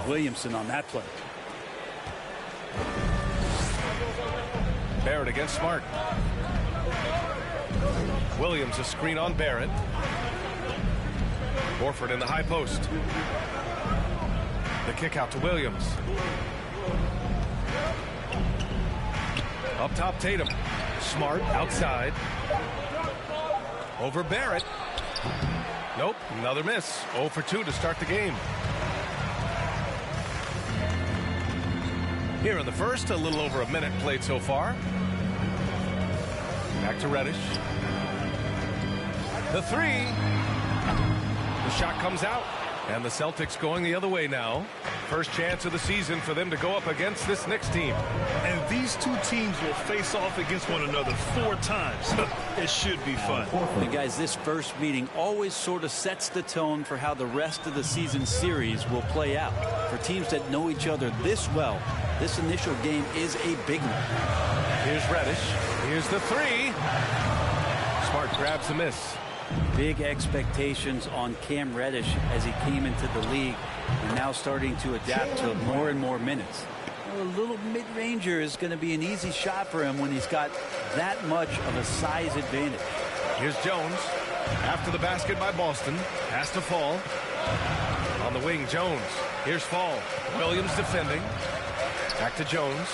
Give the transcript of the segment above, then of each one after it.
Williamson on that play. Barrett against Smart. Williams a screen on Barrett. Horford in the high post. The kick out to Williams. Up top, Tatum. Smart outside. Over Barrett. Nope, another miss. 0 for 2 to start the game. Here in the first, a little over a minute played so far. Back to Reddish. The three. The shot comes out. And the Celtics going the other way now. First chance of the season for them to go up against this Knicks team. And these two teams will face off against one another 4 times. It should be fun. And guys, this first meeting always sort of sets the tone for how the rest of the season series will play out. For teams that know each other this well, this initial game is a big one. Here's Reddish. Here's the three. Smart grabs the miss. Big expectations on Cam Reddish as he came into the league and now starting to adapt to more and more minutes. A little mid-ranger is going to be an easy shot for him when he's got that much of a size advantage. Here's Jones. After the basket by Boston. Has to Fall. On the wing, Jones. Here's Fall. Williams defending. Back to Jones.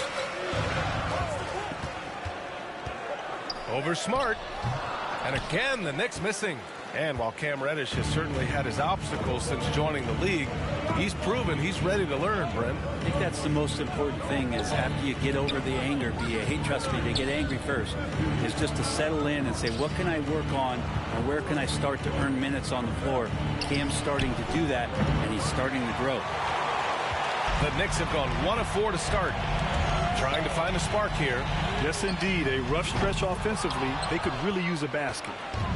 Over Smart. And again, the Knicks missing. And while Cam Reddish has certainly had his obstacles since joining the league, he's proven he's ready to learn, Brent. I think that's the most important thing is after you get over the anger, hey, trust me, they get angry first, is just to settle in and say, what can I work on and where can I start to earn minutes on the floor? Cam's starting to do that, and he's starting to grow. The Knicks have gone 1 of 4 to start. Trying to find a spark here. Yes, indeed. A rough stretch offensively. They could really use a basket.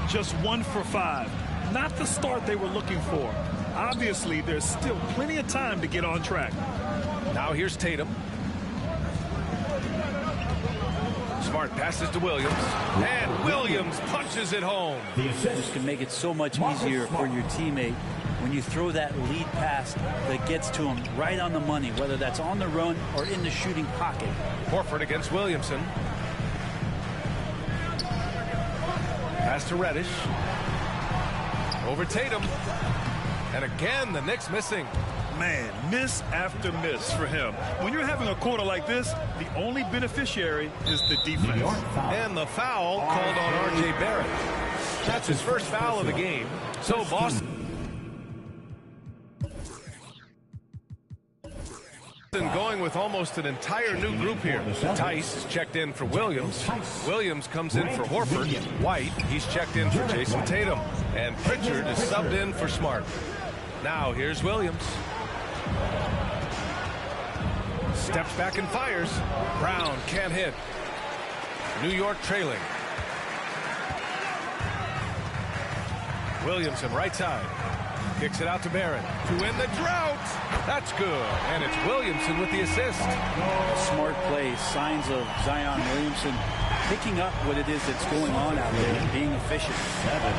Just 1 for 5. Not the start they were looking for. Obviously, there's still plenty of time to get on track. Now here's Tatum. Smart passes to Williams. And Williams punches it home. This can make it so much easier for your teammate when you throw that lead pass that gets to him right on the money, whether that's on the run or in the shooting pocket. Horford against Williamson. Pass to Reddish. Over Tatum. And again, the Knicks missing. Man, miss after miss for him. When you're having a quarter like this, the only beneficiary is the defense. And the foul called on R.J. Barrett. That's his first foul of the game. So Boston going with almost an entire new group here. Tice is checked in for Williams. Williams comes in for Horford. White, he's checked in for Jason Tatum. And Pritchard is subbed in for Smart. Now here's Williams. Steps back and fires. Brown can't hit. New York trailing. Williamson right side. Kicks it out to Barrett to win the drought. That's good. And it's Williamson with the assist. Smart play. Signs of Zion Williamson picking up what it is that's going on out there and being efficient. 7,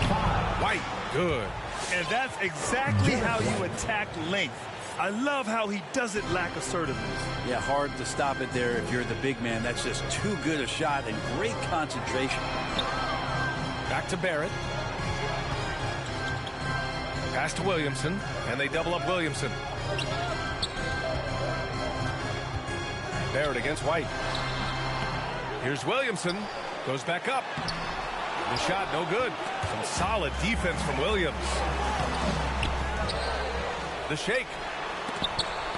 5. White. Good. And that's exactly how you attack length. I love how he doesn't lack assertiveness. Yeah, hard to stop it there if you're the big man. That's just too good a shot and great concentration. Back to Barrett. Pass to Williamson, and they double up Williamson. Barrett against White. Here's Williamson. Goes back up. The shot no good. Some solid defense from Williams. The shake.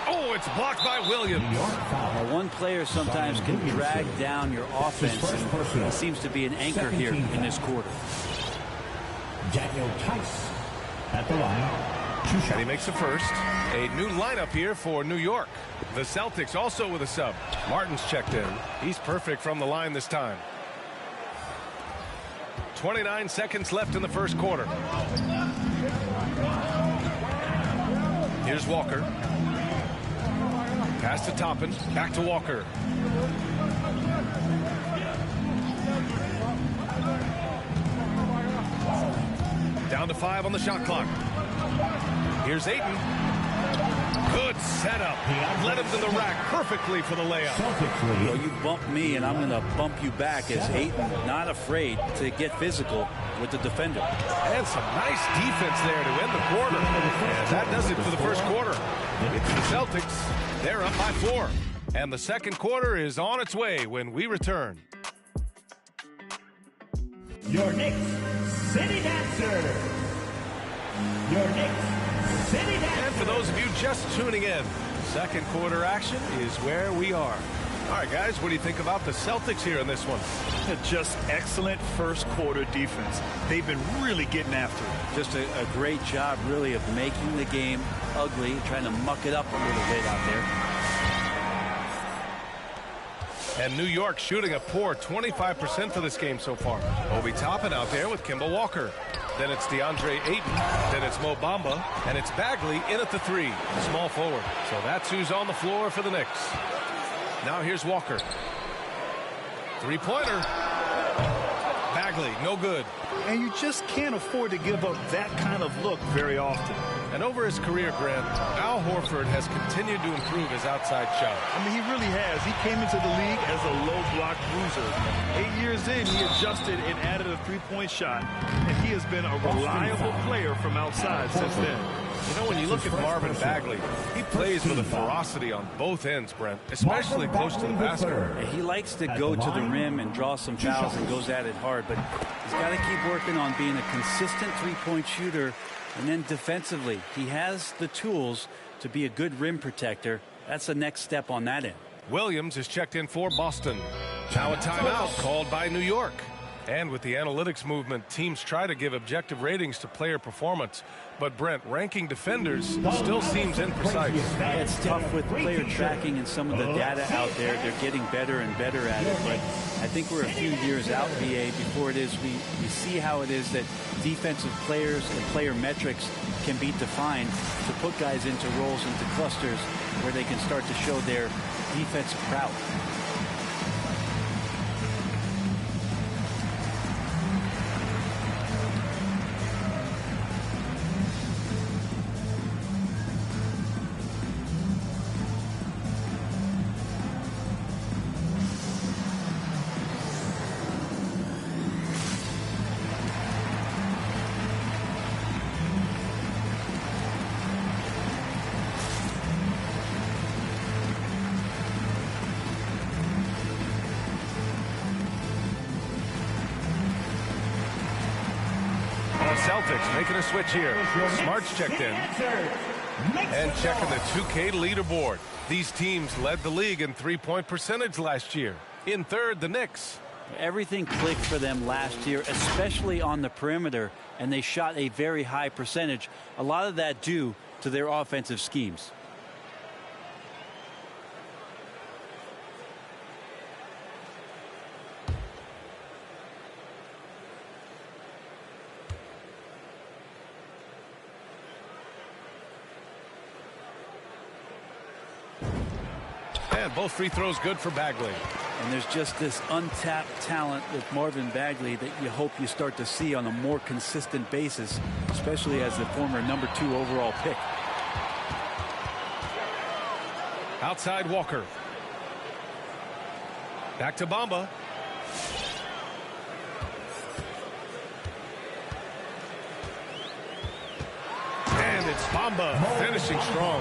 Oh, it's blocked by Williams. Now, one player sometimes can drag down your offense, and he seems to be an anchor here in this quarter. Daniel Tice at the line. And he makes the first. A new lineup here for New York. The Celtics also with a sub. Martin's checked in. He's perfect from the line this time. 29 seconds left in the first quarter. Here's Walker. Pass to Toppin. Back to Walker. Down to 5 on the shot clock. Here's Ayton. Good Good setup. Led him to the rack perfectly for the layup. Well, you bump me, and I'm going to bump you back as Ayton not afraid to get physical with the defender. And some nice defense there to end the quarter. And that does it for the first quarter. It's the Celtics. They're up by 4. And the second quarter is on its way when we return. Your Knicks City Dancer. Your Knicks City Dancer. And for those of you just tuning in, second quarter action is where we are. All right, guys, what do you think about the Celtics here in this one? Just excellent first quarter defense. They've been really getting after it. Just a great job, really, of making the game ugly, trying to muck it up a little bit out there. And New York shooting a poor 25% for this game so far. Obi Toppin out there with Kemba Walker. Then it's DeAndre Ayton. Then it's Mo Bamba. And it's Bagley in at the 3, small forward. So that's who's on the floor for the Knicks. Now here's Walker. Three-pointer. Bagley, no good. And you just can't afford to give up that kind of look very often. And over his career, Grant, Al Horford has continued to improve his outside shot. I mean, he really has. He came into the league as a low block bruiser. 8 years in, he adjusted and added a three-point shot. And he has been a reliable player from outside since then. You know, when you look at Marvin Bagley, he plays with a ferocity on both ends, Brent, especially close to the basket. He likes to go to the rim and draw some fouls and goes at it hard, but he's got to keep working on being a consistent three-point shooter. And then defensively, he has the tools to be a good rim protector. That's the next step on that end. Williams is checked in for Boston. Now a timeout called by New York. And with the analytics movement, teams try to give objective ratings to player performance. But Brent, ranking defenders still seems imprecise. It's tough with player tracking and some of the data out there. They're getting better and better at it. But I think we're a few years out, VA, before it is we see how it is that defensive players and player metrics can be defined to put guys into roles, into clusters where they can start to show their defensive prowess. Celtics making a switch here. Smart's checked in. And checking the 2K leaderboard. These teams led the league in three-point percentage last year. In third, the Knicks. Everything clicked for them last year, especially on the perimeter, and they shot a very high percentage. A lot of that due to their offensive schemes. And both free throws good for Bagley. And there's just this untapped talent with Marvin Bagley that you hope you start to see on a more consistent basis, especially as the former #2 overall pick. Outside Walker. Back to Bamba. And it's Bamba finishing strong.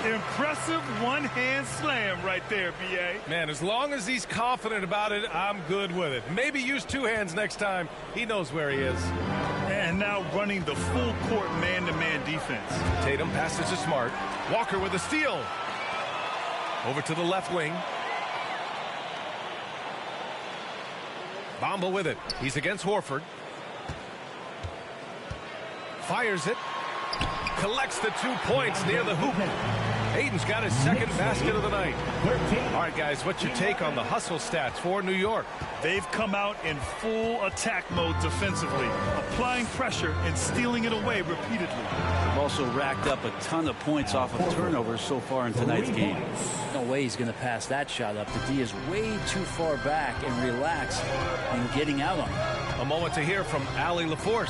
Impressive one-hand slam right there, B.A. Man, as long as he's confident about it, I'm good with it. Maybe use two hands next time. He knows where he is. And now running the full court man-to-man defense. Tatum passes to Smart. Walker with a steal. Over to the left wing. Bamba with it. He's against Horford. Fires it. Collects the 2 points near the hoop. Ayton's got his second basket of the night. All right, guys, what's your take on the hustle stats for New York? They've come out in full attack mode defensively, applying pressure and stealing it away repeatedly. They've also racked up a ton of points off of turnovers so far in tonight's game. No way he's going to pass that shot up. The D is way too far back and relax in getting out on it. A moment to hear from Allie LaForce.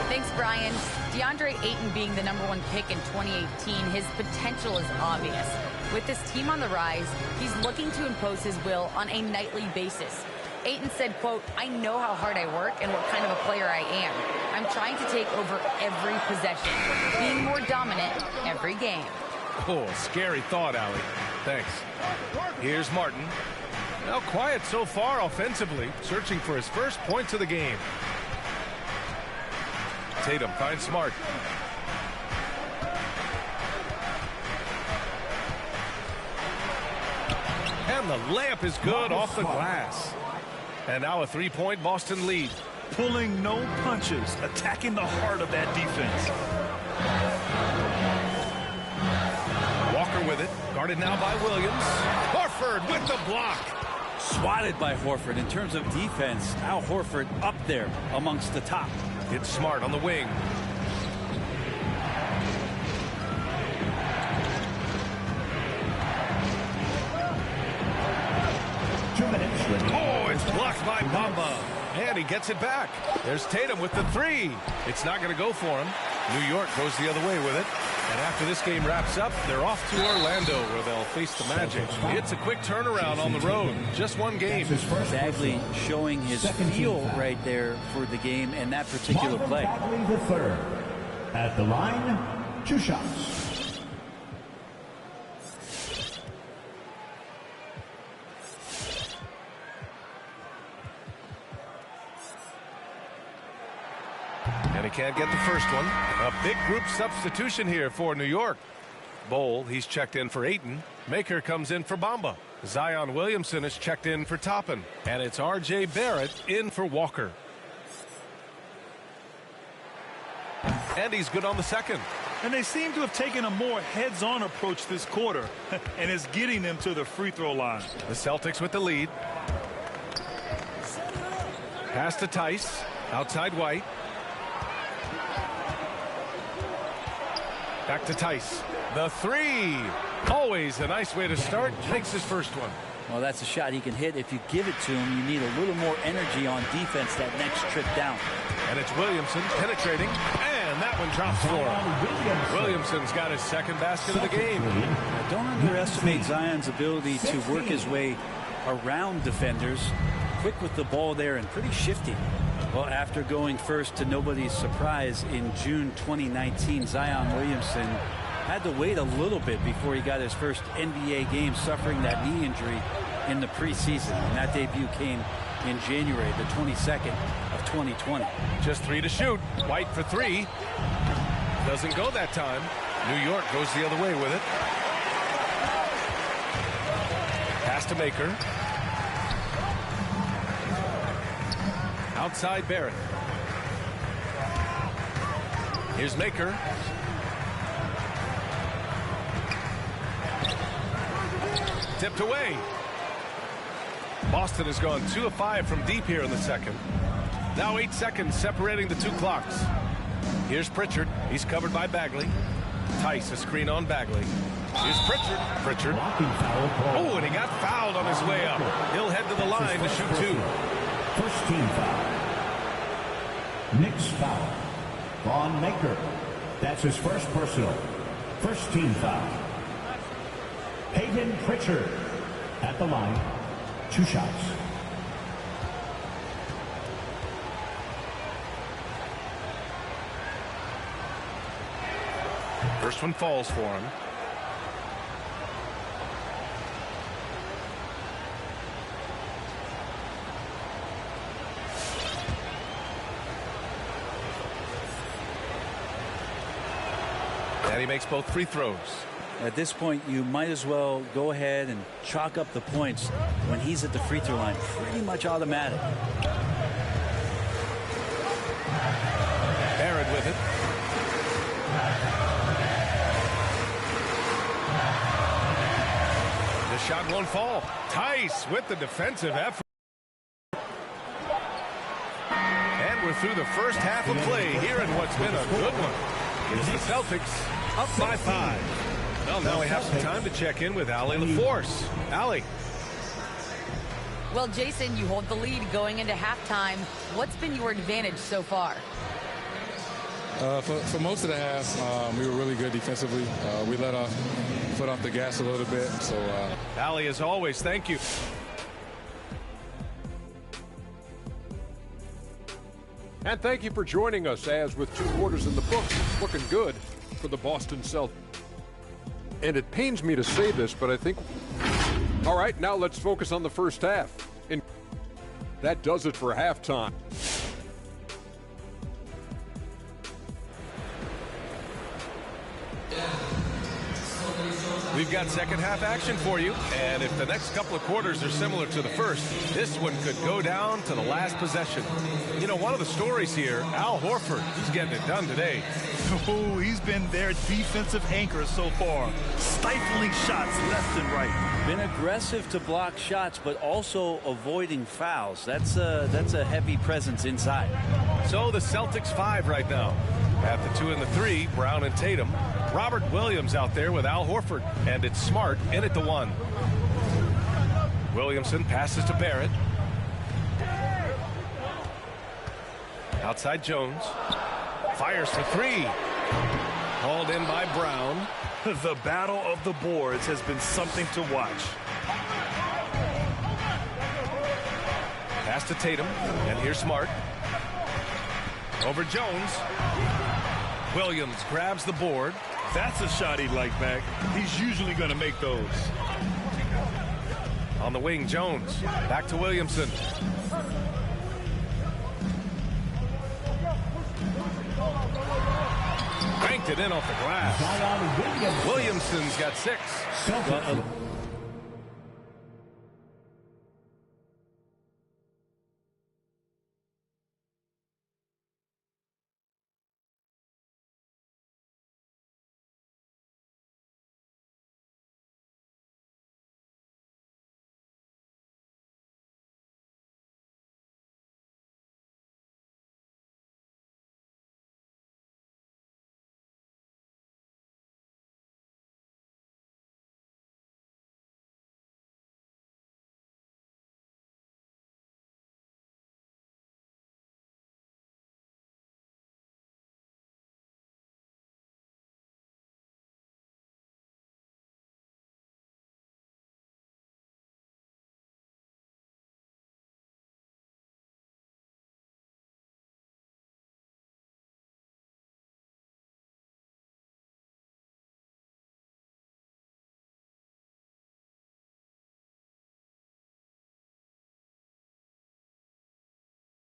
Thanks, Brian. DeAndre Ayton being the #1 pick in 2018, his potential is obvious. With this team on the rise, he's looking to impose his will on a nightly basis. Ayton said, quote, "I know how hard I work and what kind of a player I am. I'm trying to take over every possession, being more dominant every game." Oh, scary thought, Allie. Thanks. Here's Martin. Now quiet so far offensively, searching for his first points of the game. Tatum finds Smart. And the layup is good off the glass. And now a three-point Boston lead. Pulling no punches, attacking the heart of that defense. Walker with it, guarded now by Williams. Horford with the block. Swatted by Horford. In terms of defense, Al Horford up there amongst the top. It's Smart on the wing. Oh, it's blocked by Bamba. And he gets it back. There's Tatum with the three. It's not going to go for him. New York goes the other way with it. And after this game wraps up, they're off to Orlando, where they'll face the Magic. It's a quick turnaround on the road. Just one game. Bagley showing his feel right there for the game and that particular play. Bagley the third. At the line, 2 shots. And he can't get the first one. A big group substitution here for New York. Bowl, he's checked in for Ayton. Maker comes in for Bamba. Zion Williamson is checked in for Toppin. And it's R.J. Barrett in for Walker. And he's good on the second. And they seem to have taken a more heads-on approach this quarter. And it's getting them to the free throw line. The Celtics with the lead. Pass to Tice. Outside White. Back to Tice. The three. Always a nice way to start. Makes his first one. Well, that's a shot he can hit. If you give it to him, you need a little more energy on defense that next trip down. And it's Williamson penetrating. And that one drops for him. Williamson's got his second basket of the game. Now, don't underestimate Zion's ability to work his way around defenders. Quick with the ball there and pretty shifty. Well, after going first to nobody's surprise in June 2019, Zion Williamson had to wait a little bit before he got his first NBA game, suffering that knee injury in the preseason. And that debut came in January, the 22nd of 2020. Just 3 to shoot. White for 3. Doesn't go that time. New York goes the other way with it. Pass to Maker. Outside Barrett. Here's Maker. Tipped away. Boston has gone 2 of 5 from deep here in the second. Now 8 seconds separating the two clocks. Here's Pritchard. He's covered by Bagley. Tice, a screen on Bagley. Here's Pritchard. Pritchard. Oh, and he got fouled on his way up. He'll head to the line to shoot 2. First team foul. Knicks foul. Von Maker. That's his first personal. First team foul. Peyton Pritchard. At the line, 2 shots. First one falls for him. And he makes both free throws. At this point, you might as well go ahead and chalk up the points when he's at the free throw line. Pretty much automatic. Barrett with it. The shot won't fall. Tice with the defensive effort. And we're through the first half of play here in what's been a good one. It's the Celtics up by 5. Well, now we have some time to check in with Allie LaForce. Allie. Well, Jason, you hold the lead going into halftime. What's been your advantage so far? For most of the half, we were really good defensively. We let our foot off the gas a little bit. So, Allie, as always, thank you. And thank you for joining us, as with 2 quarters in the books, it's looking good for the Boston Celtics. And it pains me to say this, but I think... All right, now let's focus on the first half. And that does it for halftime. We've got second half action for you, and if the next couple of quarters are similar to the first, this one could go down to the last possession. You know, one of the stories here, Al Horford, he's getting it done today. Oh, he's been their defensive anchor so far, stifling shots left and right. Been aggressive to block shots, but also avoiding fouls. That's a heavy presence inside. So the Celtics 5 right now. At the 2 and the 3, Brown and Tatum. Robert Williams out there with Al Horford, and it's Smart in at the 1. Williamson passes to Barrett. Outside Jones. Fires for 3. Hauled in by Brown. The battle of the boards has been something to watch. Pass to Tatum, and here's Smart. Over Jones. Williams grabs the board. That's a shot he'd like back. He's usually going to make those. On the wing, Jones. Back to Williamson. Banked it in off the glass. Williamson's got 6.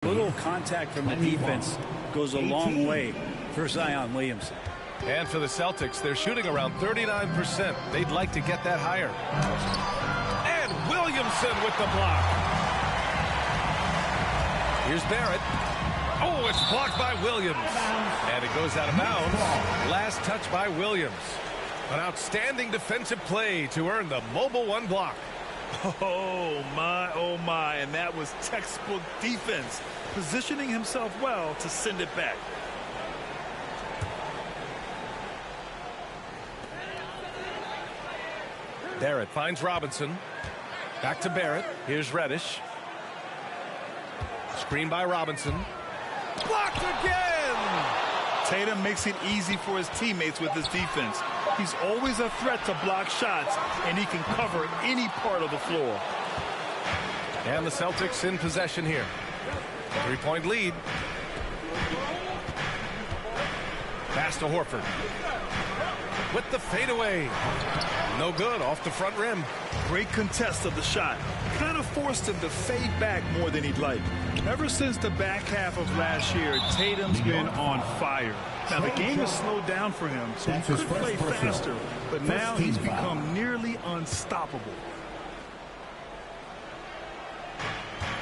Little contact from the defense goes a long way for Zion Williamson. And for the Celtics, they're shooting around 39%. They'd like to get that higher. And Williamson with the block. Here's Barrett. Oh, it's blocked by Williams. And it goes out of bounds. Last touch by Williams. An outstanding defensive play to earn the mobile 1 block. Oh, my. And that was textbook defense, positioning himself well to send it back. Barrett finds Robinson. Back to Barrett. Here's Reddish. Screen by Robinson. Blocked again! Tatum makes it easy for his teammates with his defense. He's always a threat to block shots, and he can cover any part of the floor. And the Celtics in possession here. 3-point lead. Pass to Horford. With the fadeaway. No good, off the front rim. Great contest of the shot. Kind of forced him to fade back more than he'd like. Ever since the back half of last year, Tatum's been on fire. Now, the game has slowed down for him, so he could play faster, but now he's become nearly unstoppable.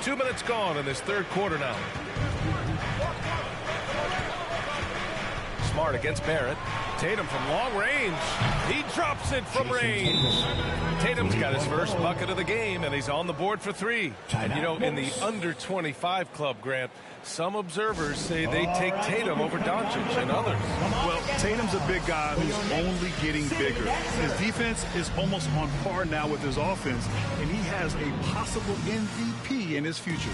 2 minutes gone in this 3rd quarter now. Smart against Barrett. Tatum from long range. He drops it from range. Tatum's got his first bucket of the game, and he's on the board for 3. And, you know, in the under 25 club, Grant, some observers say they take Tatum over Doncic and others. Well, Tatum's a big guy who's only getting bigger. His defense is almost on par now with his offense, and he has a possible MVP in his future.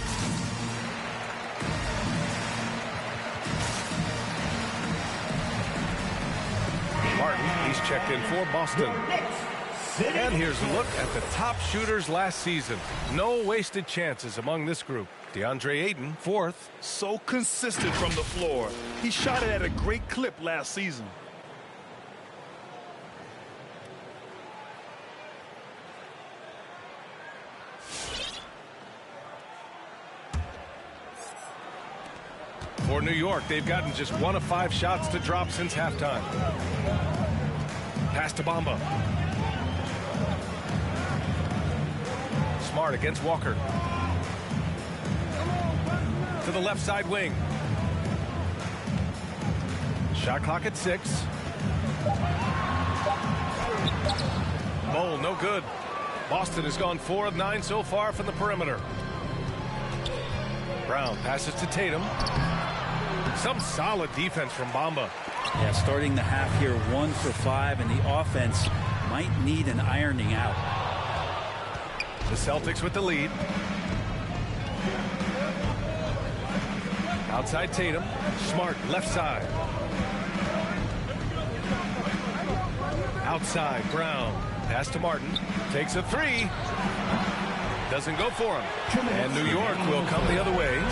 Martin, he's checked in for Boston. And here's a look at the top shooters last season. No wasted chances among this group. DeAndre Ayton, 4th. So consistent from the floor. He shot it at a great clip last season. For New York, they've gotten just 1 of 5 shots to drop since halftime. Pass to Bamba. Smart against Walker. To the left side wing. Shot clock at 6. Bowl, no good. Boston has gone 4 of 9 so far from the perimeter. Brown passes to Tatum. Some solid defense from Bamba. Yeah, starting the half here 1 for 5, and the offense might need an ironing out. The Celtics with the lead. Outside Tatum. Smart left side. Outside Brown. Pass to Martin. Takes a 3. Doesn't go for him. And New York will come the other way.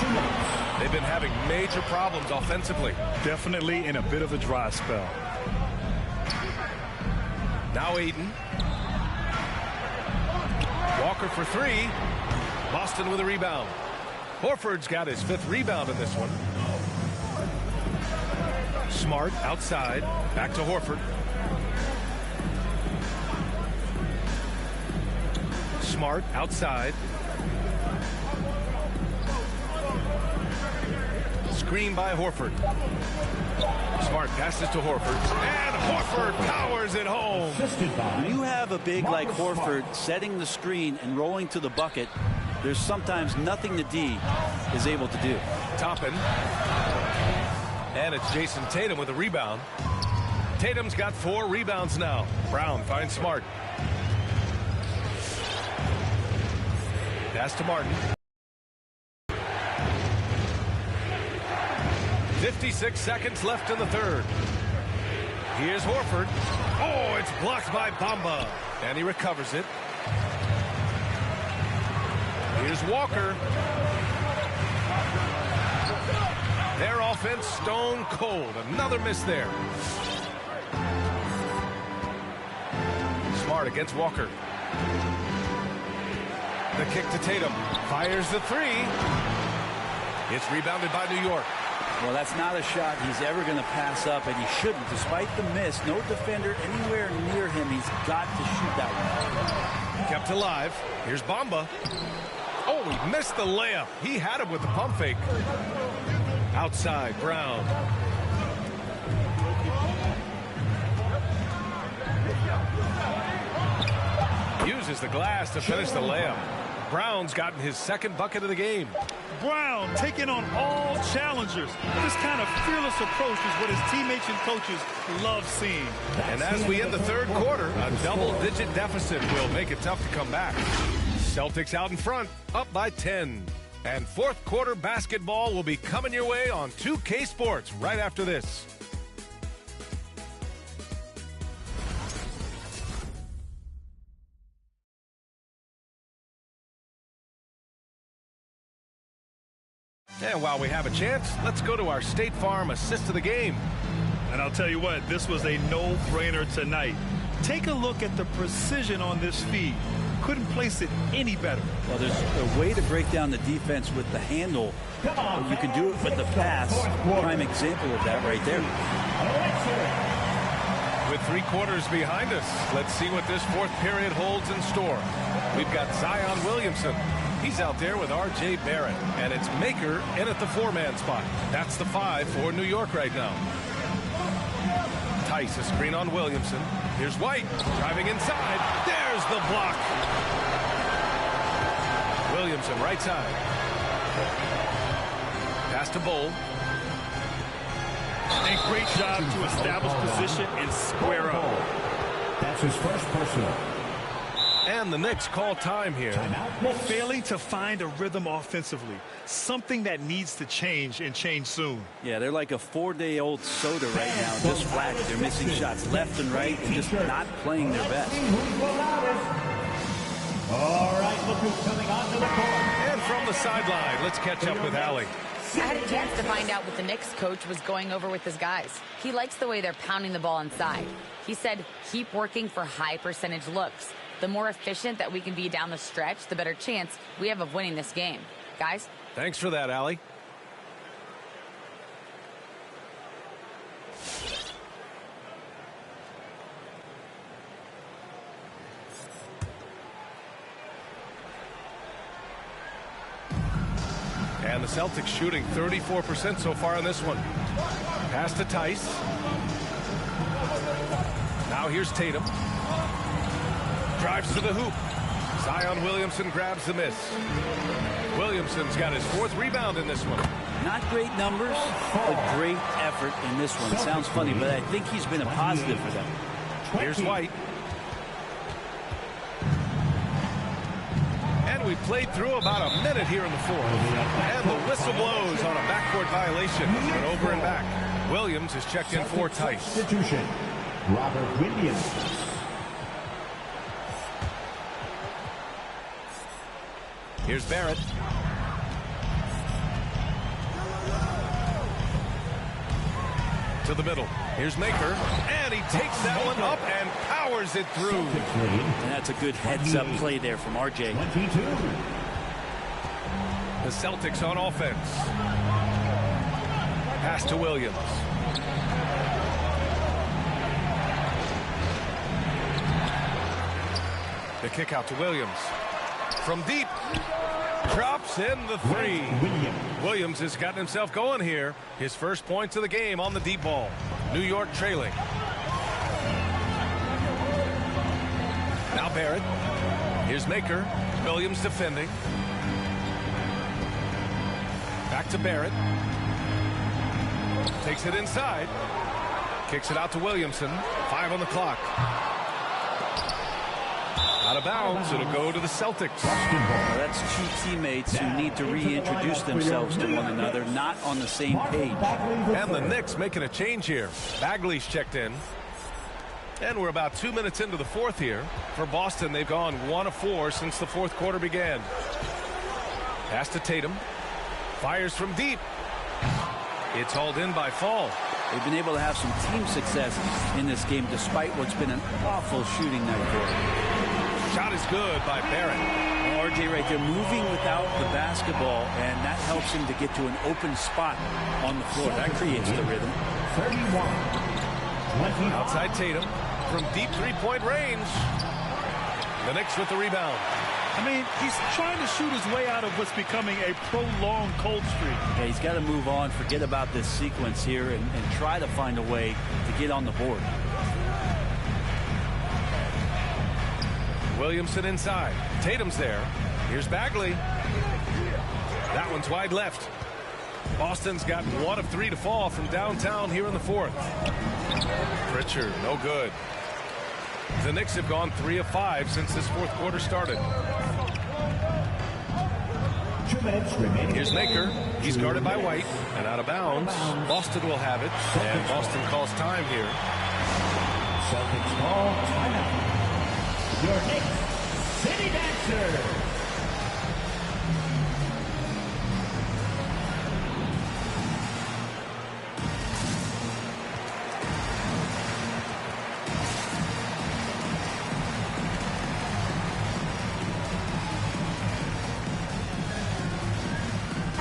They've been having major problems offensively. Definitely in a bit of a dry spell. Now Ayton. Walker for 3. Boston with a rebound. Horford's got his 5th rebound in this one. Smart outside. Back to Horford. Smart outside. Screen by Horford. Smart passes to Horford. And Horford powers it home. When you have a big like Horford setting the screen and rolling to the bucket, there's sometimes nothing the D is able to do. Toppin. And it's Jason Tatum with a rebound. Tatum's got 4 rebounds now. Brown finds Smart. Pass to Martin. 56 seconds left in the 3rd. Here's Horford. Oh, it's blocked by Bamba. And he recovers it. Here's Walker. Their offense stone cold. Another miss there. Smart against Walker. The kick to Tatum. Fires the 3. It's rebounded by New York. Well, that's not a shot he's ever going to pass up, and he shouldn't. Despite the miss, no defender anywhere near him. He's got to shoot that one. Kept alive. Here's Bamba. Oh, he missed the layup. He had him with the pump fake. Outside, Brown. Uses the glass to finish the layup. Brown's gotten his 2nd bucket of the game. Brown taking on all challengers. This kind of fearless approach is what his teammates and coaches love seeing. And as we end the 3rd quarter, a double-digit deficit will make it tough to come back. Celtics out in front, up by 10. And 4th quarter basketball will be coming your way on 2K Sports right after this. And while we have a chance, let's go to our State Farm assist of the game. And I'll tell you what, this was a no-brainer tonight. Take a look at the precision on this feed. Couldn't place it any better. Well, there's a way to break down the defense with the handle. You can do it with the pass. Prime example of that right there. With 3 quarters behind us, let's see what this 4th period holds in store. We've got Zion Williamson. He's out there with R.J. Barrett, and it's Maker in at the 4-man spot. That's the 5 for New York right now. Tice, a screen on Williamson. Here's White, driving inside. There's the block. Williamson, right side. Pass to Bull. And great job to establish position and square up. That's his first personal. And the Knicks call time here. Failing to find a rhythm offensively. Something that needs to change and change soon. Yeah, they're like a 4-day-old soda right now, just flat. They're missing shots left and right and just not playing their best. All right, look who's coming onto the court. And from the sideline, let's catch up with Allie. I had a chance to find out what the Knicks coach was going over with his guys. He likes the way they're pounding the ball inside. He said, keep working for high percentage looks. The more efficient that we can be down the stretch, the better chance we have of winning this game. Guys? Thanks for that, Allie. And the Celtics shooting 34% so far in this one. Pass to Tice. Now here's Tatum. Drives to the hoop. Zion Williamson grabs the miss. Williamson's got his 4th rebound in this one. Not great numbers, but great effort in this one. Sounds funny, but I think he's been a positive for them. Here's White. And we played through about a minute here in the 4th. And the whistle blows on a backcourt violation. But over and back. Williams is checked in for Tice. Substitution. Robert Williams. Here's Barrett. To the middle. Here's Maker. And he takes that one up and powers it through. And that's a good heads-up play there from RJ. 22. The Celtics on offense. Pass to Williams. The kick out to Williams. From deep. Drops in the 3. Williams has gotten himself going here. His first points of the game on the deep ball. New York trailing. Now Barrett. Here's Maker. Williams defending. Back to Barrett. Takes it inside. Kicks it out to Williamson. 5 on the clock. Out of bounds. It'll go to the Celtics. Well, that's two teammates who need to reintroduce themselves to one another, not on the same page. And the Knicks making a change here. Bagley's checked in. And we're about 2 minutes into the 4th here. For Boston, they've gone 1 of 4 since the 4th quarter began. Pass to Tatum. Fires from deep. It's hauled in by Fall. They've been able to have some team success in this game despite what's been an awful shooting night for them. Shot is good by Barrett. Well, RJ right there moving without the basketball, and that helps him to get to an open spot on the floor. That creates the rhythm. 31. Outside Tatum from deep 3-point range. The Knicks with the rebound. I mean, he's trying to shoot his way out of what's becoming a prolonged cold streak. Yeah, he's got to move on, forget about this sequence here, and try to find a way to get on the board. Williamson inside. Tatum's there. Here's Bagley. That one's wide left. Boston's got 1 of 3 to fall from downtown here in the 4th. Pritchard, no good. The Knicks have gone 3 of 5 since this 4th quarter started. 2 minutes remaining. Here's Maker. He's guarded by White. And out of bounds. Boston will have it. And Boston calls time here. Celtics call timeout. Your Knicks City Dancer.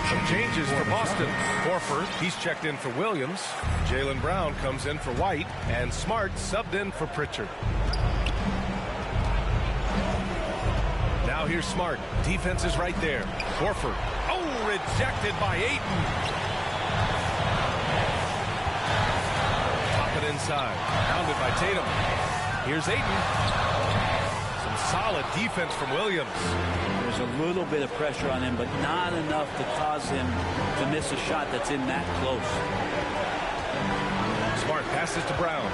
Some changes for Boston. Horford, he's checked in for Williams. Jaylen Brown comes in for White. And Smart subbed in for Pritchard. Now here's Smart. Defense is right there. Horford. Oh, rejected by Ayton. Top it it inside. Pounded by Tatum. Here's Ayton. Some solid defense from Williams. There's a little bit of pressure on him, but not enough to cause him to miss a shot that's in that close. Smart passes to Brown.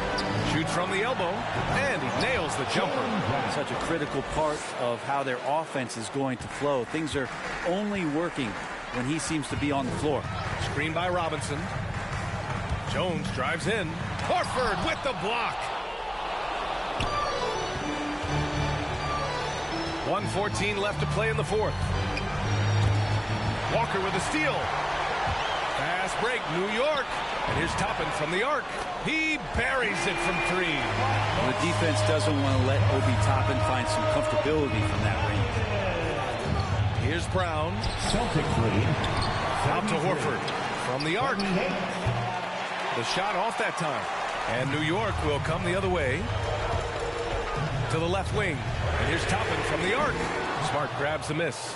Shoots from the elbow, and he nails the jumper. Such a critical part of how their offense is going to flow. Things are only working when he seems to be on the floor. Screen by Robinson. Jones drives in. Horford with the block. 1:14 left to play in the fourth. Walker with a steal. Fast break, New York. And here's Toppin from the arc. He buries it from three. Well, the defense doesn't want to let Obi Toppin find some comfortability from that range. Here's Brown. Celtics lead. Out to Horford from the arc. The shot off that time. And New York will come the other way to the left wing. And here's Toppin from the arc. Smart grabs the miss.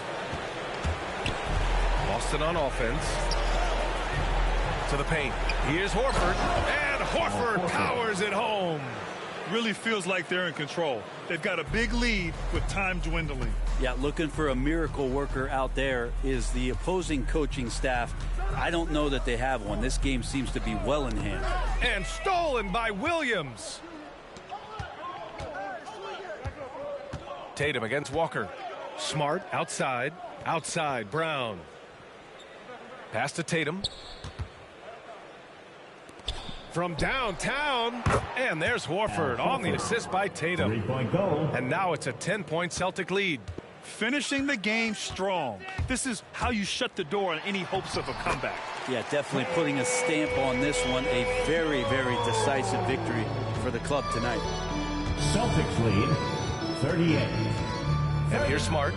Boston on offense. To the paint. Here's Horford. And Horford powers it home. Really feels like they're in control. They've got a big lead with time dwindling. Yeah, looking for a miracle worker out there is the opposing coaching staff. I don't know that they have one. This game seems to be well in hand. And stolen by Williams. Tatum against Walker. Smart outside. Outside Brown. Pass to Tatum. From downtown. And there's Horford on the assist by Tatum. Three-point goal. And now it's a 10-point Celtic lead. Finishing the game strong. This is how you shut the door on any hopes of a comeback. Yeah, definitely putting a stamp on this one. A very, very decisive victory for the club tonight. Celtics lead 38. And here's Smart.